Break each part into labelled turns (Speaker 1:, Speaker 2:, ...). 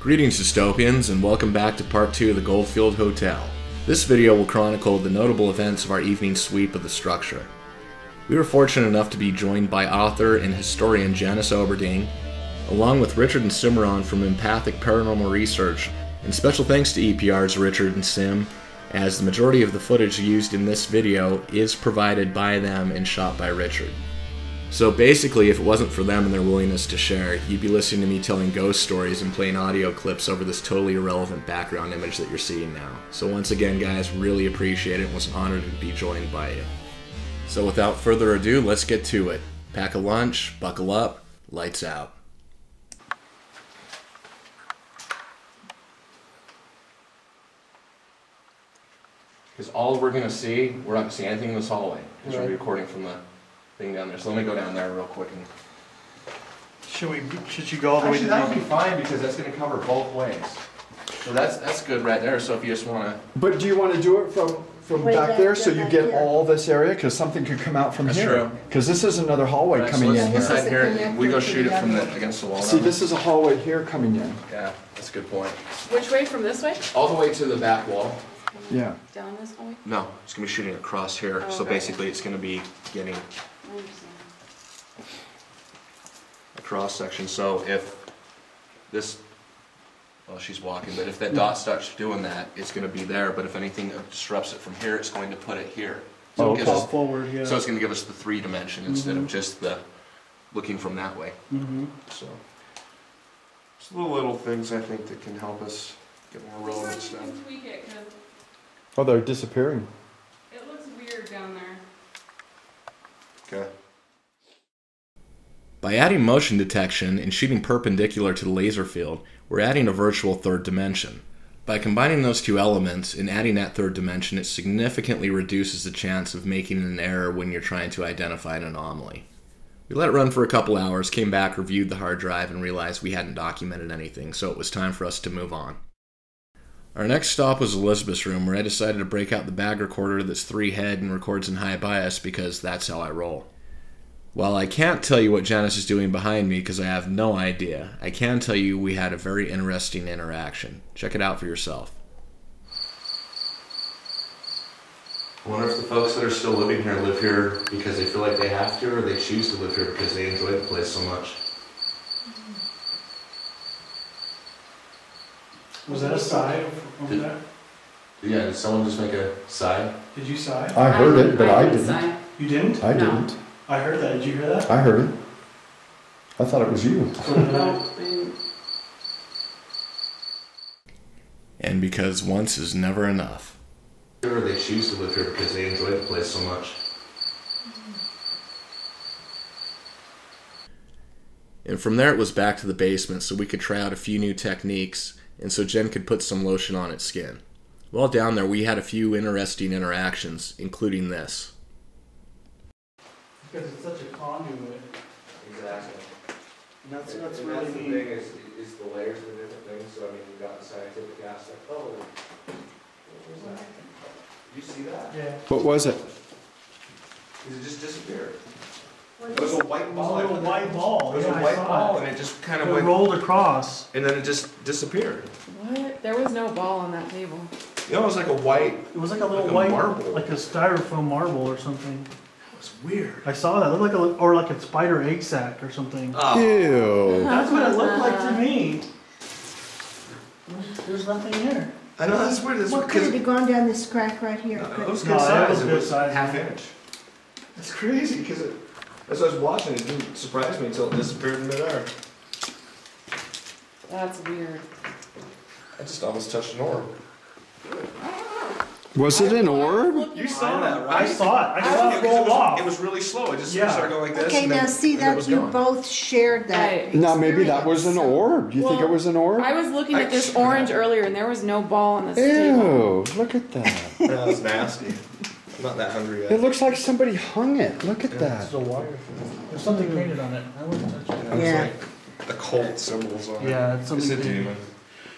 Speaker 1: Greetings dystopians, and welcome back to part 2 of the Goldfield Hotel. This video will chronicle the notable events of our evening sweep of the structure. We were fortunate enough to be joined by author and historian Janice Oberding, along with Richard and Cimarron from Empathic Paranormal Research, and special thanks to EPR's Richard and Sim, as the majority of the footage used in this video is provided by them and shot by Richard. So basically, if it wasn't for them and their willingness to share, you'd be listening to me telling ghost stories and playing audio clips over this totally irrelevant background image that you're seeing now. So once again, guys, really appreciate it and was honored to be joined by you. So without further ado, let's get to it. Pack a lunch, buckle up, lights out. Because all we're going to see, we're not going to see anything in this hallway, because we're recording from the thing down there. So let me go down there real quick. And
Speaker 2: should you go all the way to the...
Speaker 1: That would be fine, because that's going to cover both ways. So that's good right there. So if you just want to...
Speaker 3: But do you want to do it from back there so you get all this area? Because something could come out from here.
Speaker 1: True.
Speaker 3: Because this is another hallway coming in
Speaker 1: Inside
Speaker 3: here.
Speaker 1: here, we go shoot it from against the wall.
Speaker 3: See, this is a hallway here coming in.
Speaker 1: Yeah, that's a good point.
Speaker 4: Which way, from this way?
Speaker 1: All the way to the back wall.
Speaker 3: Yeah.
Speaker 4: Down this hallway?
Speaker 1: No, it's going to be shooting across here.
Speaker 4: Oh,
Speaker 1: so
Speaker 4: okay.
Speaker 1: basically it's going to be getting a cross section. So if this, well, she's walking, but if that dot starts doing that, it's going to be there. But if anything disrupts it from here, it's going to put it here. So it gives us,
Speaker 2: forward, yeah.
Speaker 1: So it's going to give us the 3-dimension instead of just the looking from that way. So it's the little things I think that can help us get more relevant stuff.
Speaker 4: You can tweak it, 'cause
Speaker 3: Oh, they're disappearing.
Speaker 4: it looks weird down there.
Speaker 1: Okay. By adding motion detection and shooting perpendicular to the laser field, we're adding a virtual third dimension. By combining those two elements and adding that third dimension, it significantly reduces the chance of making an error when you're trying to identify an anomaly. We let it run for a couple hours, came back, reviewed the hard drive, and realized we hadn't documented anything, so it was time for us to move on. Our next stop was Elizabeth's room, where I decided to break out the bag recorder that's 3-head and records in high bias because that's how I roll. While I can't tell you what Janice is doing behind me because I have no idea, I can tell you we had a very interesting interaction. Check it out for yourself. I wonder if the folks that are still living here live here because they feel like they have to, or they choose to live here because they enjoy the place so much.
Speaker 2: Was that a sigh over there?
Speaker 1: Yeah, did someone just make a sigh?
Speaker 2: Did you sigh?
Speaker 3: I heard it, but I didn't.
Speaker 4: Sigh.
Speaker 2: You didn't?
Speaker 3: I
Speaker 4: No.
Speaker 3: didn't.
Speaker 2: I heard that. Did you hear that?
Speaker 3: I heard it. I thought it was you.
Speaker 1: And because once is never enough. Or they choose to live here because they enjoy the place so much. And from there it was back to the basement so we could try out a few new techniques and so Jen could put some lotion on its skin. While down there we had a few interesting interactions, including this.
Speaker 2: Because it's such a conduit.
Speaker 1: Exactly.
Speaker 2: That's
Speaker 1: the
Speaker 2: really
Speaker 1: thing
Speaker 2: neat.
Speaker 1: is the layers of the different things. So I mean you've got the scientific aspect. Oh, what was that? Did you see that?
Speaker 2: Yeah.
Speaker 3: What was it?
Speaker 1: It just disappeared. It was a white ball.
Speaker 2: It was a little white ball.
Speaker 1: It was a white ball, and it just kind of
Speaker 2: It
Speaker 1: went,
Speaker 2: rolled across.
Speaker 1: and then it just disappeared.
Speaker 4: What? There was no ball on that table.
Speaker 1: You know, it was like a white.
Speaker 2: It was like a little
Speaker 1: Like a
Speaker 2: white,
Speaker 1: marble.
Speaker 2: like a styrofoam marble or something.
Speaker 1: It was weird.
Speaker 2: I saw that. It looked like or like a spider egg sac or something.
Speaker 1: Oh.
Speaker 3: Ew.
Speaker 2: That's what it looked like to me. There's nothing here.
Speaker 1: I know that's weird. That's
Speaker 5: What could it have gone down this crack right here?
Speaker 1: It was
Speaker 2: No,
Speaker 1: good
Speaker 2: that
Speaker 1: size.
Speaker 2: was
Speaker 1: It
Speaker 2: good
Speaker 1: was
Speaker 2: size.
Speaker 1: half inch. That's crazy because as I was watching, it didn't surprise me until it disappeared in midair.
Speaker 4: That's weird.
Speaker 1: I just almost touched an orb.
Speaker 3: Was it an orb?
Speaker 1: You saw that, right?
Speaker 2: I saw it. I saw it roll off.
Speaker 1: It was really slow. It just
Speaker 2: Yeah.
Speaker 1: started going like this.
Speaker 5: Okay,
Speaker 1: and then,
Speaker 5: now see
Speaker 1: and then it
Speaker 5: that
Speaker 1: was
Speaker 5: you
Speaker 1: gone.
Speaker 5: both shared that.
Speaker 4: Right.
Speaker 3: Now maybe that was an orb. Do you think it
Speaker 4: Well,
Speaker 3: was an orb?
Speaker 4: I was looking at this orange earlier and there was no ball on this table.
Speaker 3: Ew, look at that.
Speaker 1: That was nasty. I'm not that hungry yet.
Speaker 3: It looks like somebody hung it. Look at that.
Speaker 2: It's a wire. There's something painted on it. I wouldn't touch it.
Speaker 5: Yeah.
Speaker 1: The cult symbols on it.
Speaker 2: Yeah, it's something.
Speaker 1: It's a demon.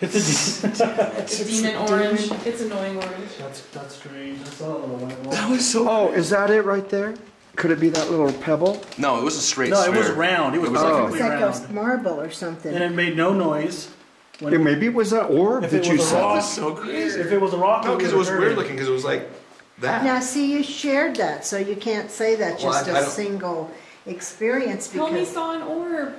Speaker 2: It's a demon.
Speaker 4: It's a demon orange. It's annoying orange.
Speaker 2: That's strange. I saw a little white ball.
Speaker 1: That was so.
Speaker 3: Oh, is that it right there? Could it be that little pebble?
Speaker 1: No, it was a straight
Speaker 2: No,
Speaker 1: sphere.
Speaker 2: it was round. It was
Speaker 1: It was
Speaker 3: like
Speaker 2: perfectly
Speaker 5: It's like
Speaker 2: round.
Speaker 5: a marble or something.
Speaker 2: And it made no noise.
Speaker 3: Yeah, maybe it was an orb
Speaker 2: If
Speaker 3: that
Speaker 2: it
Speaker 3: you
Speaker 2: was a
Speaker 3: saw.
Speaker 2: rock-
Speaker 1: So crazy.
Speaker 2: If it was a rock,
Speaker 1: No, because it was
Speaker 2: would've
Speaker 1: weird
Speaker 2: heard
Speaker 1: looking, because it was like that.
Speaker 5: Now, see, you shared that, so you can't say that's
Speaker 1: Well,
Speaker 5: just
Speaker 1: I
Speaker 5: a
Speaker 1: don't-
Speaker 5: single experience
Speaker 4: Helmey
Speaker 5: because
Speaker 4: saw an orb.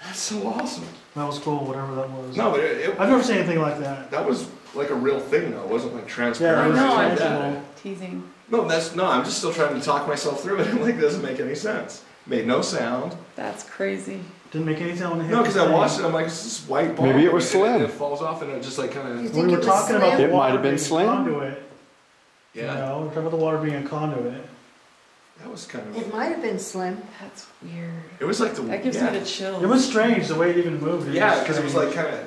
Speaker 1: That's so awesome.
Speaker 2: That was cool, whatever that was.
Speaker 1: No, but
Speaker 2: I've never seen anything like that.
Speaker 1: that was like a real thing, though. It wasn't like transparent.
Speaker 2: Yeah,
Speaker 4: I
Speaker 2: it was
Speaker 1: or
Speaker 4: know,
Speaker 1: anything
Speaker 4: I'm
Speaker 1: like
Speaker 2: tangible.
Speaker 1: that.
Speaker 4: Teasing.
Speaker 1: No, I'm just still trying to talk myself through it. Like, it doesn't make any sense. Made no sound.
Speaker 4: That's crazy.
Speaker 2: Didn't make any sound when it hit
Speaker 1: No, because
Speaker 2: the
Speaker 1: I
Speaker 2: thing.
Speaker 1: watched it. I'm like, it's this white ball.
Speaker 3: Maybe it was
Speaker 1: and
Speaker 3: Slim.
Speaker 1: It falls off and it just like kind
Speaker 5: You
Speaker 1: of.
Speaker 5: think
Speaker 2: We
Speaker 5: it
Speaker 2: were
Speaker 5: was
Speaker 2: talking about
Speaker 5: Slim?
Speaker 2: the
Speaker 3: It
Speaker 2: water
Speaker 3: might have been
Speaker 2: being a
Speaker 3: Slim.
Speaker 2: conduit.
Speaker 1: Yeah,
Speaker 2: You know, we're talking about the water being a conduit.
Speaker 1: that was kind
Speaker 5: it
Speaker 1: of.
Speaker 5: might have been Slim.
Speaker 4: That's weird.
Speaker 1: It was like the.
Speaker 4: That gives
Speaker 1: yeah.
Speaker 4: me the chills.
Speaker 2: It was strange the way it even moved.
Speaker 1: Yeah, because it was like kind of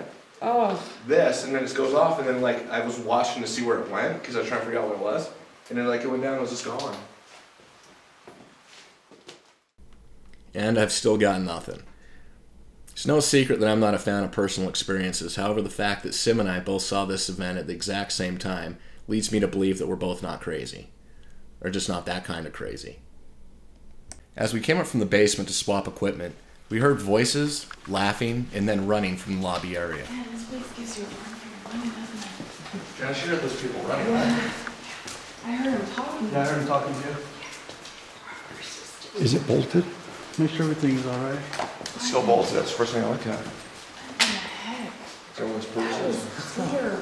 Speaker 4: Oh,
Speaker 1: this, and then it goes off, and then like I was watching to see where it went because I was trying to figure out what it was, and then like it went down, and it was just gone. And I've still got nothing. It's no secret that I'm not a fan of personal experiences. However, the fact that Sim and I both saw this event at the exact same time leads me to believe that we're both not crazy. Or just not that kind of crazy. As we came up from the basement to swap equipment, we heard voices, laughing, and then running from the lobby area.
Speaker 4: yeah, this place gives you a run for your money, doesn't it?
Speaker 1: Josh, you heard those people running,
Speaker 4: I heard him talking.
Speaker 2: Yeah, I heard him talking to you.
Speaker 3: Is it bolted?
Speaker 2: Make sure everything's all right.
Speaker 1: It's still bolted. That's the first thing I look at.
Speaker 4: What the heck?
Speaker 1: Everyone's bruises.
Speaker 4: Weird.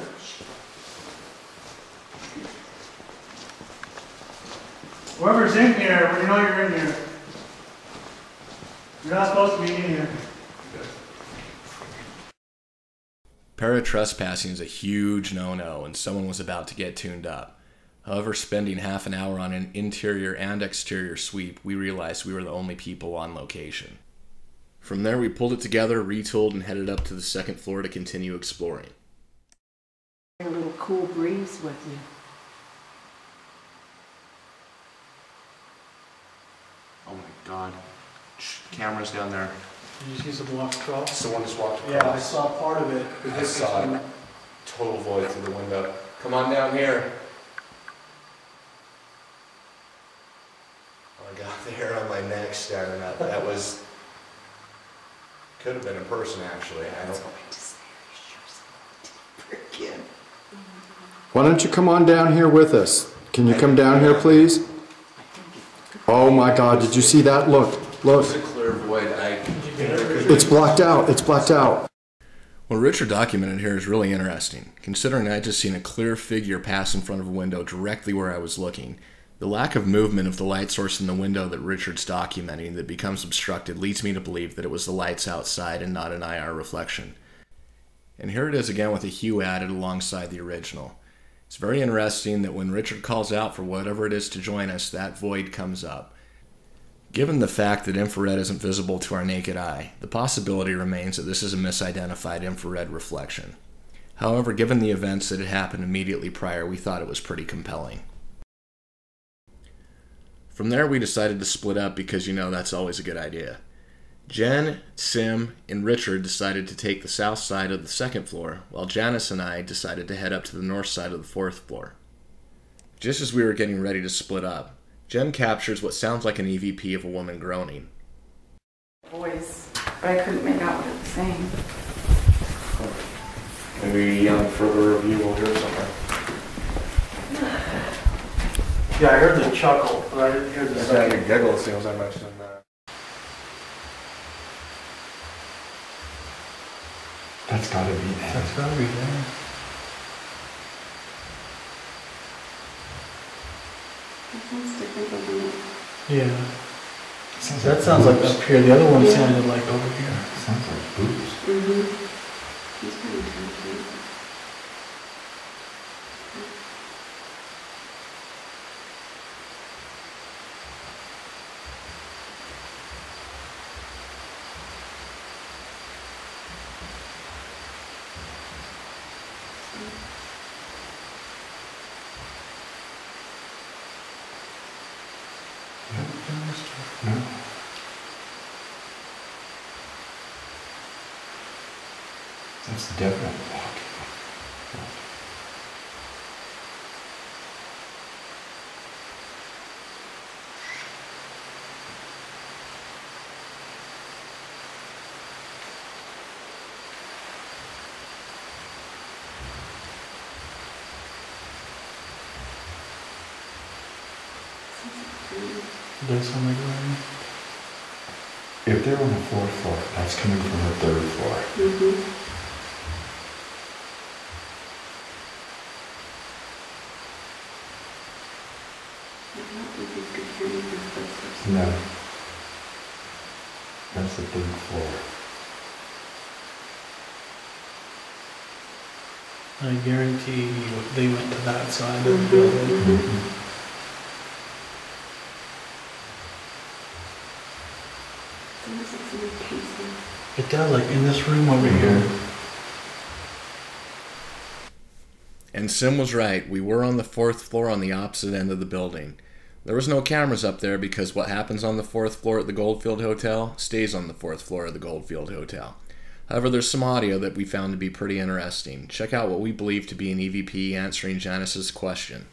Speaker 2: Whoever's in here, when you know you're in here. You're not supposed to be in here.
Speaker 1: Para-trespassing is a huge no-no, and someone was about to get tuned up. However, spending half an hour on an interior and exterior sweep, we realized we were the only people on location. From there, we pulled it together, retooled, and headed up to the second floor to continue exploring.
Speaker 5: A little cool breeze with you.
Speaker 1: Oh my god. Cameras down there.
Speaker 2: Did you see someone walk across?
Speaker 1: Someone just walked across.
Speaker 2: Yeah, I saw part of it.
Speaker 1: I saw it. Total void through the window. Come on down here. Oh, I got the hair on my neck standing up. That was... Could have been a person, actually. I don't...
Speaker 3: Why don't you come on down here with us? Can you come down here, please? Oh my God, did you see that? Look, look.
Speaker 1: It's a clear void.
Speaker 3: It's blacked out. It's blacked out.
Speaker 1: What Richard documented here is really interesting, considering I just seen a clear figure pass in front of a window directly where I was looking. The lack of movement of the light source in the window that Richard's documenting that becomes obstructed leads me to believe that it was the lights outside and not an IR reflection. And here it is again with a hue added alongside the original. It's very interesting that when Richard calls out for whatever it is to join us, that void comes up. Given the fact that infrared isn't visible to our naked eye, the possibility remains that this is a misidentified infrared reflection. However, given the events that had happened immediately prior, we thought it was pretty compelling. From there, we decided to split up because, you know, that's always a good idea. Jen, Sim, and Richard decided to take the south side of the second floor, while Janice and I decided to head up to the north side of the fourth floor. Just as we were getting ready to split up, Jen captures what sounds like an EVP of a woman groaning.
Speaker 4: Voice, but I couldn't make out what it was saying.
Speaker 1: Maybe on further review we'll hear something.
Speaker 2: Yeah, I heard the chuckle, but I didn't hear the second.
Speaker 1: giggle as soon as I mentioned that.
Speaker 3: That's gotta be there.
Speaker 2: That's gotta be there. Yeah. That sounds like up here. The other one sounded like over here.
Speaker 3: Sounds like boobs. No. That's definitely walking.
Speaker 2: Does sound like rain.
Speaker 3: If they're on the 4th floor, that's coming from the 3rd floor. No. That's the 3rd floor.
Speaker 2: I guarantee you they went to that side of the building. It does, like in this room over here.
Speaker 1: And Sim was right. We were on the 4th floor on the opposite end of the building. There was no cameras up there because what happens on the 4th floor at the Goldfield Hotel stays on the 4th floor of the Goldfield Hotel. However, there's some audio that we found to be pretty interesting. Check out what we believe to be an EVP answering Janice's question.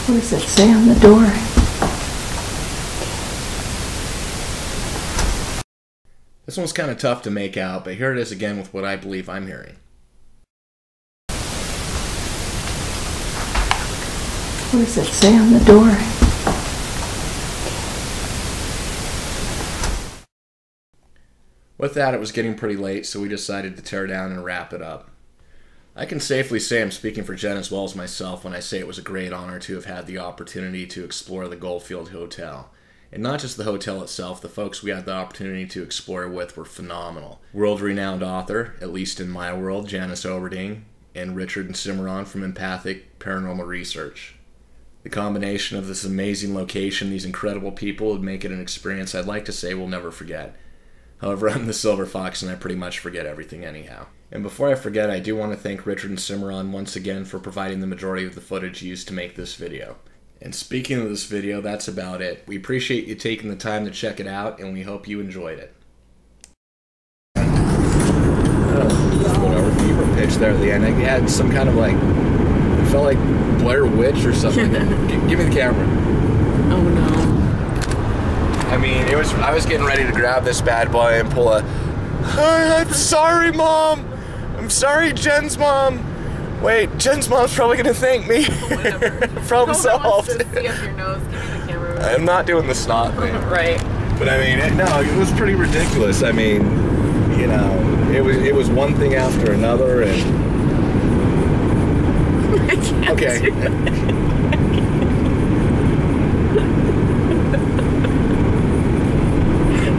Speaker 5: What does it say on the door?
Speaker 1: This one's kind of tough to make out, but here it is again with what I believe I'm hearing.
Speaker 5: What does it say on the door?
Speaker 1: With that, it was getting pretty late, so we decided to tear down and wrap it up. I can safely say I'm speaking for Jen as well as myself when I say it was a great honor to have had the opportunity to explore the Goldfield Hotel. And not just the hotel itself, the folks we had the opportunity to explore with were phenomenal. World-renowned author, at least in my world, Janice Oberding, and Richard and Cimarron from Empathic Paranormal Research. The combination of this amazing location, these incredible people, would make it an experience I'd like to say we'll never forget. However, I'm the Silver Fox and I pretty much forget everything anyhow. And before I forget, I do want to thank Richard and Cimarron once again for providing the majority of the footage used to make this video. And speaking of this video, that's about it. We appreciate you taking the time to check it out, and we hope you enjoyed it. Whatever, fever pitch there at the end. It had some kind of like, it felt like Blair Witch or something. Give me the camera.
Speaker 4: Oh no.
Speaker 1: I mean, I was getting ready to grab this bad boy and pull a, I'm sorry, Mom. I'm sorry, Jen's mom. Wait, Jen's mom's probably gonna thank me.
Speaker 4: Whatever.
Speaker 1: Problem solved.
Speaker 4: See up your nose. Give me the camera.
Speaker 1: I'm not doing the snot thing.
Speaker 4: Right.
Speaker 1: But I mean, it was pretty ridiculous. I mean, you know, it was one thing after another, and
Speaker 4: I can't
Speaker 1: okay.
Speaker 4: do that.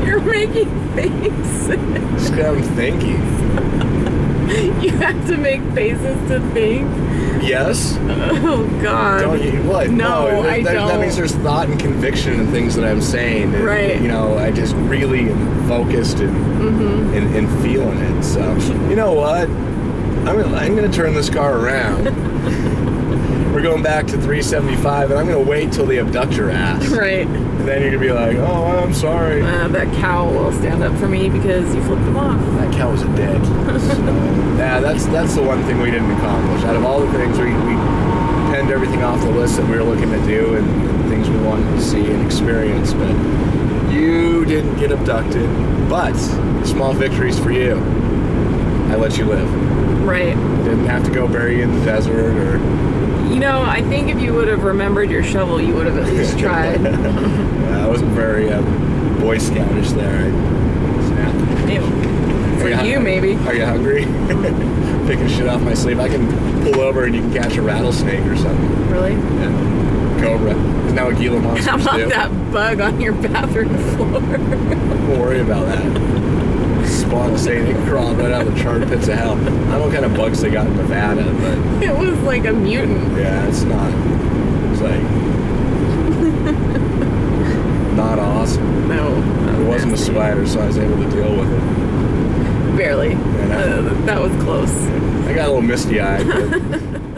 Speaker 4: You're making faces.
Speaker 1: Just 'cause I'm thinking.
Speaker 4: You have to make faces to think.
Speaker 1: Yes.
Speaker 4: Oh God.
Speaker 1: Don't you? What?
Speaker 4: No, I don't.
Speaker 1: That means there's thought and conviction in things that I'm saying. And,
Speaker 4: right.
Speaker 1: You know, I just really am focused and and feeling it. So, you know what? I'm gonna turn this car around. We're going back to 375, and I'm gonna wait till they abduct your ass.
Speaker 4: Right.
Speaker 1: And then you're gonna be like, oh, I'm sorry.
Speaker 4: That cow will stand up for me because you flipped him off.
Speaker 1: That cow was a dick. So, yeah, that's the one thing we didn't accomplish. Out of all the things, we penned everything off the list that we were looking to do and things we wanted to see and experience, but you didn't get abducted. But small victories for you. I let you live.
Speaker 4: Right.
Speaker 1: Didn't have to go bury you in the desert or...
Speaker 4: You know, I think if you would have remembered your shovel, you would have at least tried.
Speaker 1: Yeah, I wasn't very Boy Scoutish there.
Speaker 4: Ew. For you, maybe.
Speaker 1: Are you hungry? Picking shit off my sleeve. I can pull over and you can catch a rattlesnake or something.
Speaker 4: Really?
Speaker 1: Yeah. Cobra. There's now a Gila monster.
Speaker 4: How about that bug on your bathroom floor?
Speaker 1: Don't worry about that. Spawn saying it crawled right out of the charred pits of hell. I don't know what kind of bugs they got in Nevada, but...
Speaker 4: It was like a mutant.
Speaker 1: Yeah, it's not. It's like... not awesome.
Speaker 4: No.
Speaker 1: It wasn't a spider, so I was able to deal with it.
Speaker 4: Barely.
Speaker 1: Yeah,
Speaker 4: That was close.
Speaker 1: I got a little misty-eyed, but...